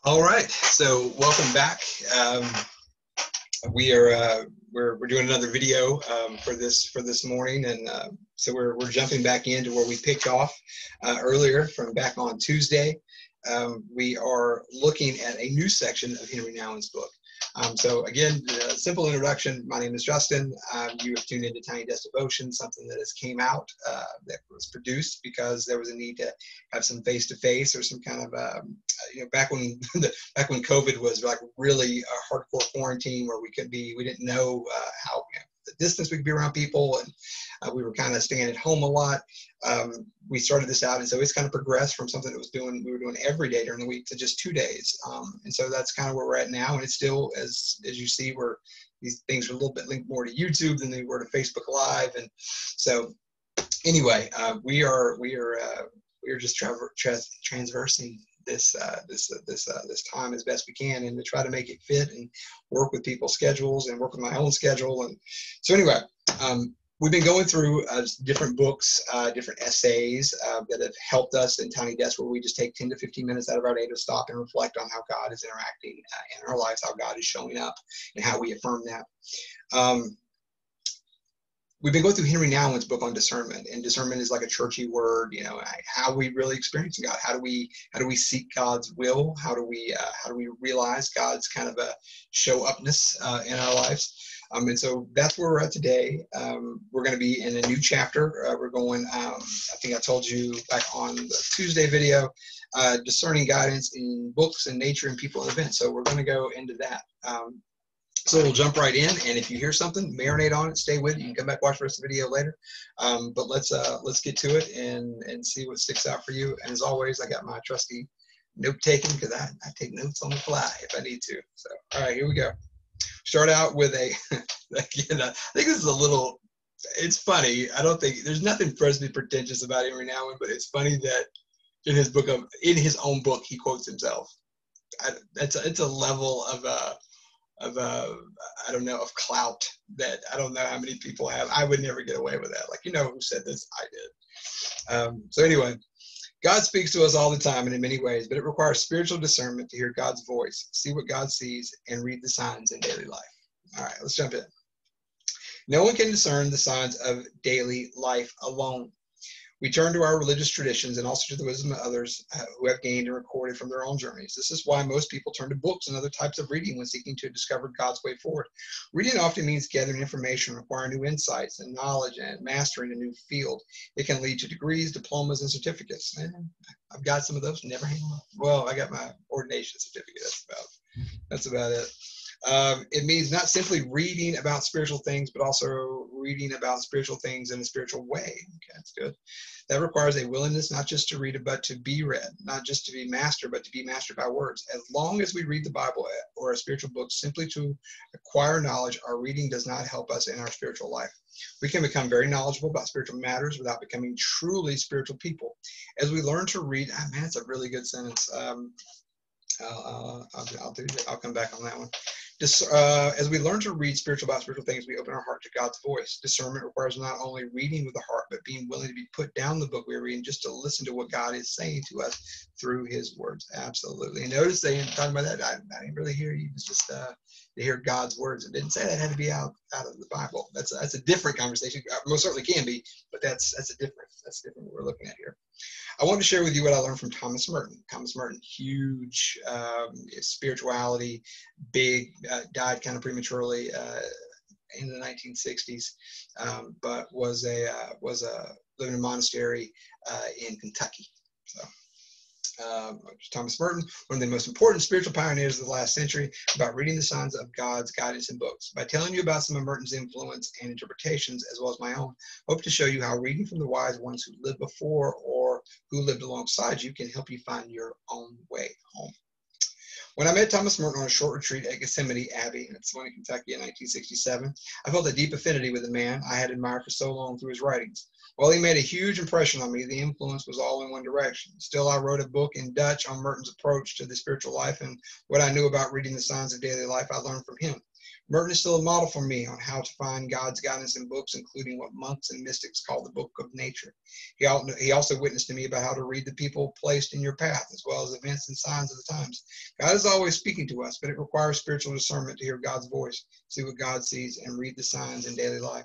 All right, so welcome back. We're doing another video for this morning, and so we're jumping back into where we picked off earlier from back on Tuesday. We are looking at a new section of Henry Nouwen's book. So again, simple introduction. My name is Justin. You have tuned into Tiny Desk Devotion, something that has came out that was produced because there was a need to have some face-to-face or some kind of back when back when COVID was like really a hardcore quarantine where we didn't know how the distance we could be around people, and we were kind of staying at home a lot. We started this out, and so it's kind of progressed from something that we were doing every day during the week to just 2 days. And so that's kind of where we're at now. And it's still, as you see, these things are a little bit linked more to YouTube than they were to Facebook Live. And so anyway, we are just transversing this time as best we can, and to try to make it fit and work with people's schedules and work with my own schedule. And so anyway, we've been going through different books, different essays that have helped us in Tiny Desk, where we just take 10 to 15 minutes out of our day to stop and reflect on how God is interacting in our lives, how God is showing up, and how we affirm that. We've been going through Henry Nouwen's book on discernment, and discernment is like a churchy word, how we really experience God. How do we seek God's will? How do we realize God's kind of a show upness in our lives? And so that's where we're at today. We're going to be in a new chapter. We're going, I think I told you back on the Tuesday video, discerning guidance in books and nature and people and events. So we're going to go into that. So we'll jump right in, and if you hear something, marinate on it, stay with it. You can come back, watch the rest of the video later. But let's get to it and see what sticks out for you. And as always, I got my trusty note taking, because I take notes on the fly if I need to. So all right, here we go. Start out with again, I think this is it's funny. I don't think there's nothing for us to be pretentious about Henry Nouwen, but it's funny that in his own book, he quotes himself. It's a level of I don't know, of clout that I don't know how many people have. I would never get away with that. Like, who said this? I did. So anyway, God speaks to us all the time and in many ways, but it requires spiritual discernment to hear God's voice, see what God sees, and read the signs in daily life. All right, let's jump in. No one can discern the signs of daily life alone. We turn to our religious traditions and also to the wisdom of others who have gained and recorded from their own journeys. This is why most people turn to books and other types of reading when seeking to discover God's way forward. Reading often means gathering information, acquiring new insights and knowledge, and mastering a new field. It can lead to degrees, diplomas, and certificates. And I've got some of those, never hang them up. Well, I got my ordination certificate. That's about it. It means not simply reading about spiritual things, but also reading about spiritual things in a spiritual way. Okay, that's good. That requires a willingness not just to read, but to be read, not just to be mastered, but to be mastered by words. As long as we read the Bible or a spiritual book simply to acquire knowledge, our reading does not help us in our spiritual life. We can become very knowledgeable about spiritual matters without becoming truly spiritual people. As we learn to read, man, that's a really good sentence. I'll do that. I'll come back on that one. As we learn to read about spiritual things, we open our heart to God's voice. Discernment requires not only reading with the heart, but being willing to be put down the book we're reading just to listen to what God is saying to us through his words. Absolutely. And notice they didn't talk about that. I didn't really hear you. It was just to hear God's words. It didn't say that had to be out of the Bible. That's a different conversation. Most certainly can be, but that's different what we're looking at here. I want to share with you what I learned from Thomas Merton. Thomas Merton, huge spirituality, big, died kind of prematurely in the 1960s, but was living in a monastery in Kentucky. So. Thomas Merton, one of the most important spiritual pioneers of the last century, about reading the signs of God's guidance in books. By telling you about some of Merton's influence and interpretations, as well as my own, I hope to show you how reading from the wise ones who lived before or who lived alongside you can help you find your own way home. When I met Thomas Merton on a short retreat at Gethsemane Abbey in Swanee, Kentucky in 1967, I felt a deep affinity with the man I had admired for so long through his writings. While he made a huge impression on me, the influence was all in one direction. Still, I wrote a book in Dutch on Merton's approach to the spiritual life, and what I knew about reading the signs of daily life I learned from him. Merton is still a model for me on how to find God's guidance in books, including what monks and mystics call the book of nature. He also witnessed to me about how to read the people placed in your path, as well as events and signs of the times. God is always speaking to us, but it requires spiritual discernment to hear God's voice, see what God sees, and read the signs in daily life.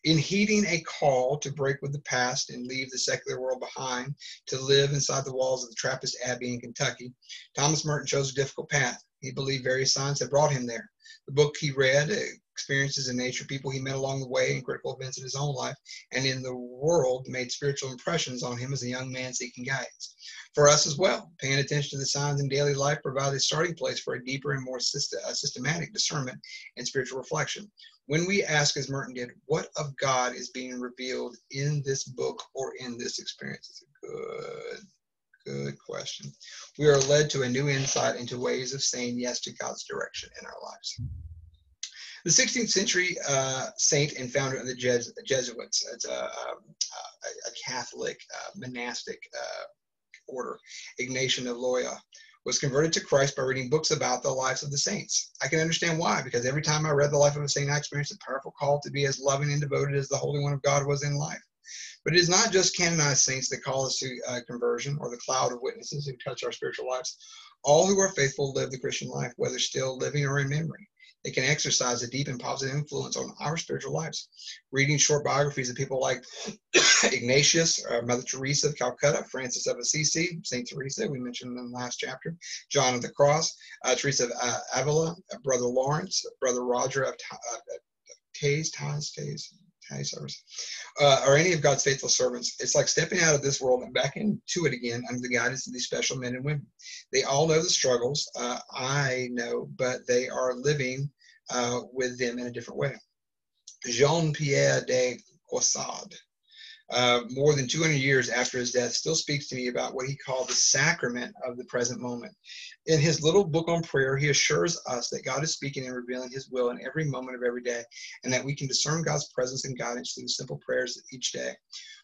In heeding a call to break with the past and leave the secular world behind to live inside the walls of the Trappist Abbey in Kentucky, Thomas Merton chose a difficult path. He believed various signs had brought him there. The book he read, experiences in nature, people he met along the way, and critical events in his own life and in the world made spiritual impressions on him as a young man seeking guidance. For us as well, paying attention to the signs in daily life provides a starting place for a deeper and more systematic discernment and spiritual reflection. When we ask, as Merton did, what of God is being revealed in this book or in this experience? It's a good question. We are led to a new insight into ways of saying yes to God's direction in our lives. The 16th century saint and founder of the Jesuits, it's a Catholic monastic order, Ignatian of Loyola, was converted to Christ by reading books about the lives of the saints. I can understand why, because every time I read the life of a saint, I experienced a powerful call to be as loving and devoted as the Holy One of God was in life. But it is not just canonized saints that call us to conversion or the cloud of witnesses who touch our spiritual lives. All who are faithful live the Christian life, whether still living or in memory. They can exercise a deep and positive influence on our spiritual lives. Reading short biographies of people like Ignatius, Mother Teresa of Calcutta, Francis of Assisi, St. Teresa, we mentioned in the last chapter, John of the Cross, Teresa of Avila, Brother Lawrence, Brother Roger of Tays, or any of God's faithful servants. It's like stepping out of this world and back into it again under the guidance of these special men and women. They all know the struggles, I know, but they are living with them in a different way. Jean-Pierre de Caussade, more than 200 years after his death, still speaks to me about what he called the sacrament of the present moment. In his little book on prayer, he assures us that God is speaking and revealing his will in every moment of every day, and that we can discern God's presence and guidance through the simple prayers of each day.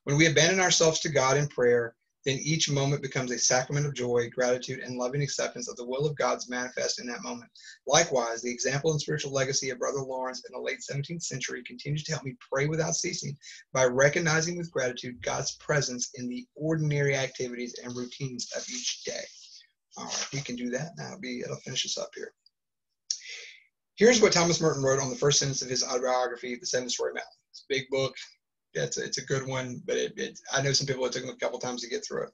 When we abandon ourselves to God in prayer, then each moment becomes a sacrament of joy, gratitude, and loving acceptance of the will of God's manifest in that moment. Likewise, the example and spiritual legacy of Brother Lawrence in the late 17th century continues to help me pray without ceasing by recognizing with gratitude God's presence in the ordinary activities and routines of each day. All right, we can do that now. It'll finish us up here. Here's what Thomas Merton wrote on the first sentence of his autobiography, The Seven-Story Mountain. It's a big book. It's a good one, but I know some people it took them a couple times to get through it.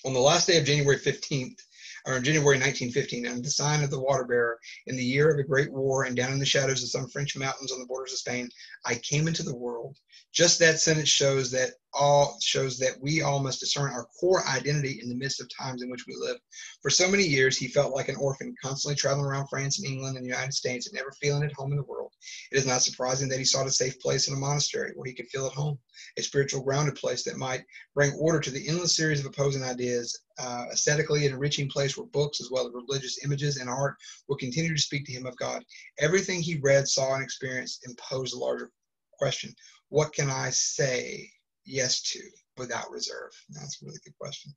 On the last day of January 15th, or in January 1915, under the sign of the water bearer, in the year of a great war and down in the shadows of some French mountains on the borders of Spain, I came into the world. Just that sentence shows that we all must discern our core identity in the midst of times in which we live. For so many years, he felt like an orphan, constantly traveling around France and England and the United States and never feeling at home in the world. It is not surprising that he sought a safe place in a monastery where he could feel at home, a spiritual grounded place that might bring order to the endless series of opposing ideas, aesthetically enriching place where books as well as religious images and art will continue to speak to him of God. Everything he read, saw, and experienced imposed a larger question. What can I say yes to without reserve? That's a really good question.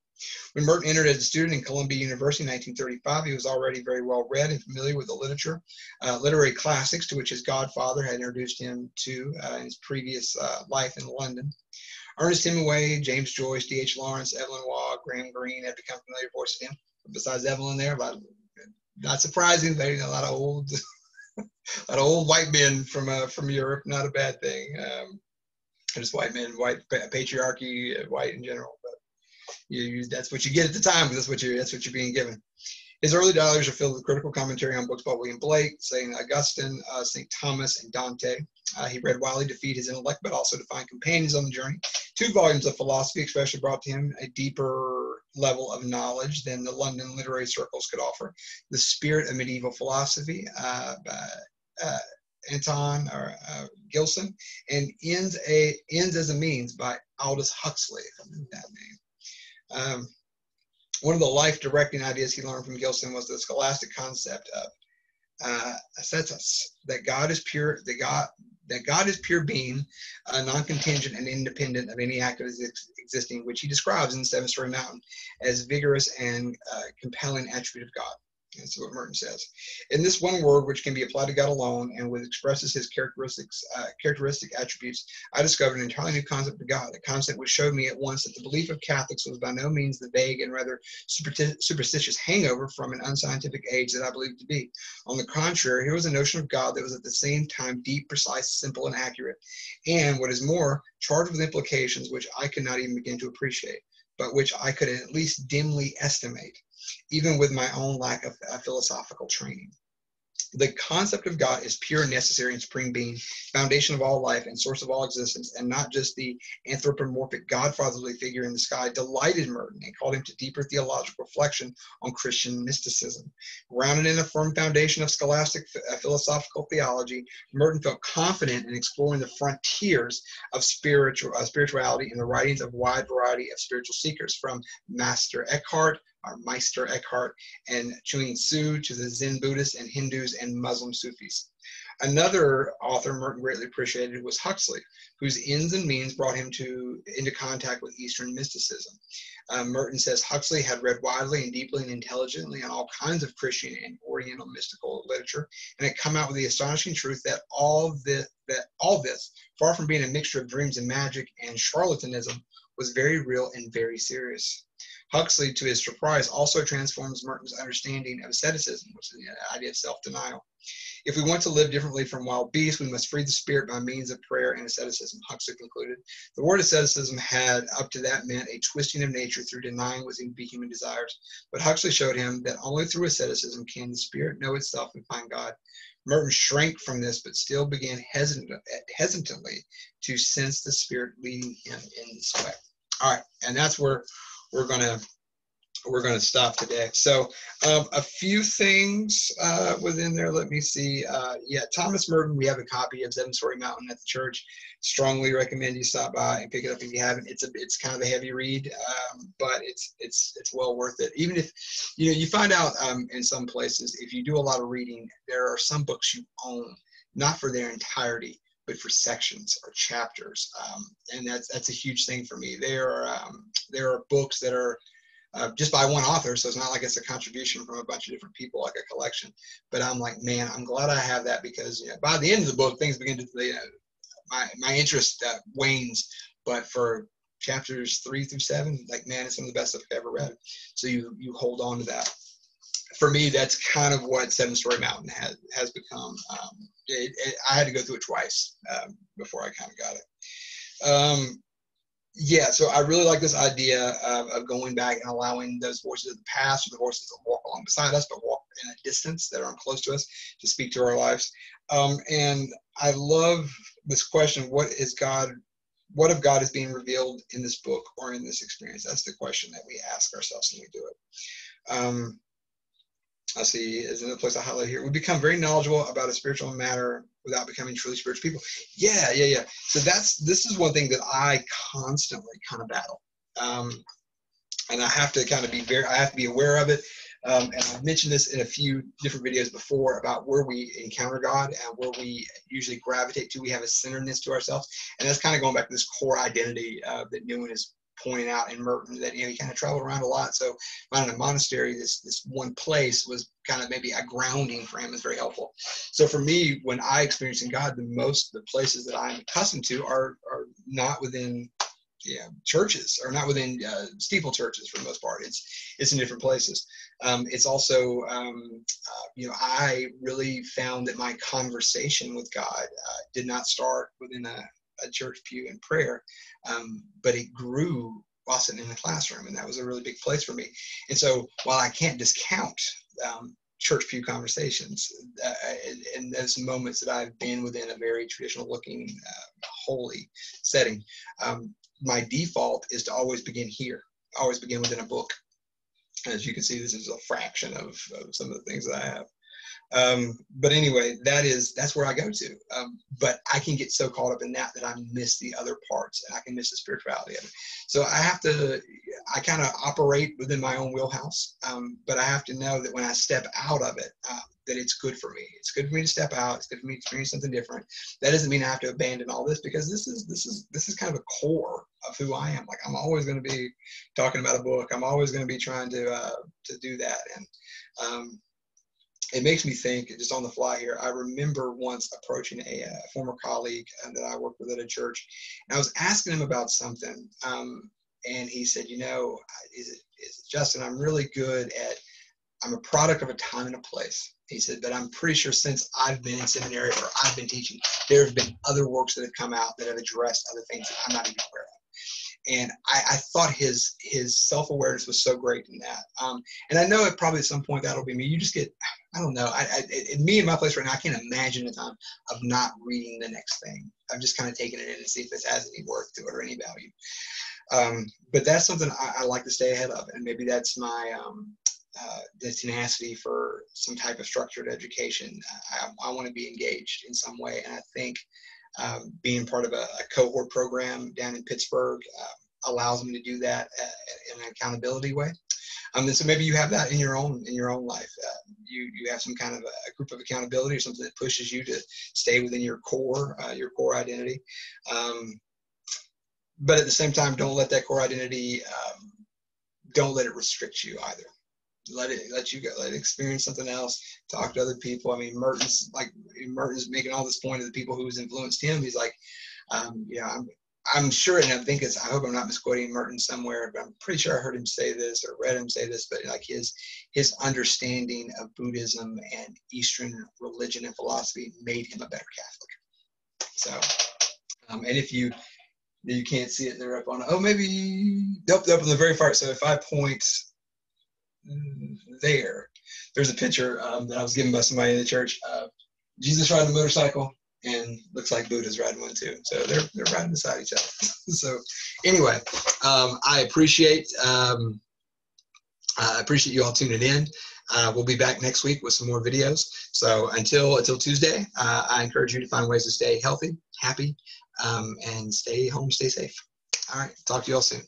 When Merton entered as a student in Columbia University in 1935, he was already very well read and familiar with the literary classics to which his godfather had introduced him to in his previous life in London. Ernest Hemingway, James Joyce, D.H. Lawrence, Evelyn Waugh, Graham Greene had become familiar voices to him. Besides Evelyn there, not surprising, but a lot of old white men from Europe, not a bad thing. Just white men, white patriarchy, white in general. But that's what you get at the time, because that's what you're being given. His early diaries are filled with critical commentary on books by William Blake, St. Augustine, St. Thomas, and Dante. He read widely to feed his intellect, but also to find companions on the journey. 2 volumes of philosophy especially brought to him a deeper level of knowledge than the London literary circles could offer. The Spirit of Medieval Philosophy by Anton Gilson, and Ends as a Means by Aldous Huxley, if I knew that name. One of the life-directing ideas he learned from Gilson was the scholastic concept of ascetus, that God is pure, that God is pure being, non-contingent and independent of any act of existing, which he describes in the Seven-Story Mountain as vigorous and compelling attribute of God. That's what Merton says. In this one word, which can be applied to God alone and which expresses his characteristic attributes, I discovered an entirely new concept of God, a concept which showed me at once that the belief of Catholics was by no means the vague and rather superstitious hangover from an unscientific age that I believed to be. On the contrary, here was a notion of God that was at the same time deep, precise, simple, and accurate, and, what is more, charged with implications which I could not even begin to appreciate, but which I could at least dimly estimate, even with my own lack of philosophical training. The concept of God is pure, necessary, and supreme being, foundation of all life and source of all existence, and not just the anthropomorphic godfatherly figure in the sky, delighted Merton and called him to deeper theological reflection on Christian mysticism. Grounded in a firm foundation of scholastic philosophical theology, Merton felt confident in exploring the frontiers of spirituality in the writings of a wide variety of spiritual seekers, from Meister Eckhart and Chuang Tzu to the Zen Buddhists and Hindus and Muslim Sufis. Another author Merton greatly appreciated was Huxley, whose ends and means brought him into contact with Eastern mysticism. Merton says Huxley had read widely and deeply and intelligently on all kinds of Christian and Oriental mystical literature, and had come out with the astonishing truth that all this, far from being a mixture of dreams and magic and charlatanism, was very real and very serious. Huxley, to his surprise, also transforms Merton's understanding of asceticism, which is the idea of self-denial. If we want to live differently from wild beasts, we must free the spirit by means of prayer and asceticism, Huxley concluded. The word asceticism had, up to that, meant a twisting of nature through denying what seemed to be human desires. But Huxley showed him that only through asceticism can the spirit know itself and find God. Merton shrank from this, but still began hesitantly to sense the spirit leading him in this way. All right, and that's where we're gonna stop today. So a few things within there. Let me see. Thomas Merton. We have a copy of Seven Story Mountain at the church. Strongly recommend you stop by and pick it up if you haven't. It's kind of a heavy read, but it's well worth it. Even if you find out in some places, if you do a lot of reading, there are some books you own not for their entirety, but for sections or chapters, and that's a huge thing for me. There are books that are just by one author, so it's not like it's a contribution from a bunch of different people, like a collection. But I'm like, man, I'm glad I have that, because by the end of the book, things begin to my interest wanes. But for chapters 3 through 7, like, man, it's some of the best I've ever read. So you hold on to that. For me, that's kind of what Seven Story Mountain has become. I had to go through it twice before I kind of got it. So I really like this idea of going back and allowing those voices of the past, or the voices that walk along beside us, but walk in a distance, that are close to us, to speak to our lives. And I love this question: what of God is being revealed in this book or in this experience? That's the question that we ask ourselves when we do it. I see, is another place I highlight here. We become very knowledgeable about a spiritual matter without becoming truly spiritual people. Yeah. So this is one thing that I constantly kind of battle. And I have to kind of be aware of it. And I've mentioned this in a few different videos before about where we encounter God and where we usually gravitate to. We have a centeredness to ourselves. And that's kind of going back to this core identity that Newman is pointing out in Merton, that he kind of traveled around a lot. So finding a monastery, this one place, was kind of maybe a grounding for him. Is very helpful. So for me, when I experience in God, the places that I'm accustomed to are not within churches, or not within steeple churches for the most part. It's in different places. It's also I really found that my conversation with God did not start within a church pew in prayer, but it grew while sitting in the classroom, and that was a really big place for me. And so while I can't discount church pew conversations in those moments that I've been within a very traditional looking holy setting, my default is to always begin here, always begin within a book. As you can see, this is a fraction of some of the things that I have. But anyway, that's where I go to. But I can get so caught up in that I miss the other parts, and I can miss the spirituality of it. So I kind of operate within my own wheelhouse. But I have to know that when I step out of it, that it's good for me. It's good for me to step out. It's good for me to experience something different. That doesn't mean I have to abandon all this, because this is kind of a core of who I am. Like, I'm always going to be talking about a book. I'm always going to be trying to do that. And it makes me think, just on the fly here, I remember once approaching a former colleague that I worked with at a church, and I was asking him about something, and he said, is it Justin, I'm a product of a time and a place. He said, but I'm pretty sure since I've been in seminary or I've been teaching, there have been other works that have come out that have addressed other things that I'm not even aware of. And I thought his self-awareness was so great in that. And I know probably at some point that'll be me. You just get, I don't know. Me in my place right now, I can't imagine a time of not reading the next thing. I'm just kind of taking it in and see if it has any worth to it or any value. But that's something I like to stay ahead of. And maybe that's my the tenacity for some type of structured education. I want to be engaged in some way. And I think being part of a cohort program down in Pittsburgh allows me to do that in an accountability way. And so maybe you have that in your own life. You have some kind of a group of accountability or something that pushes you to stay within your core identity. But at the same time, don't let that core identity, don't let it restrict you either. Let it experience something else. Talk to other people. I mean, Merton's making all this point of the people who's influenced him. He's like, I'm sure, and I hope I'm not misquoting Merton somewhere, but I'm pretty sure I heard him say this or read him say this. But like his understanding of Buddhism and Eastern religion and philosophy made him a better Catholic. So, and if you can't see it, they're up on. Oh, maybe up on the very far. So if I point. There's a picture that I was given by somebody in the church. Jesus riding a motorcycle, and looks like Buddha's riding one too. So they're riding beside each other. So anyway, I appreciate you all tuning in. We'll be back next week with some more videos. So until Tuesday, I encourage you to find ways to stay healthy, happy, and stay home, stay safe. All right, talk to you all soon.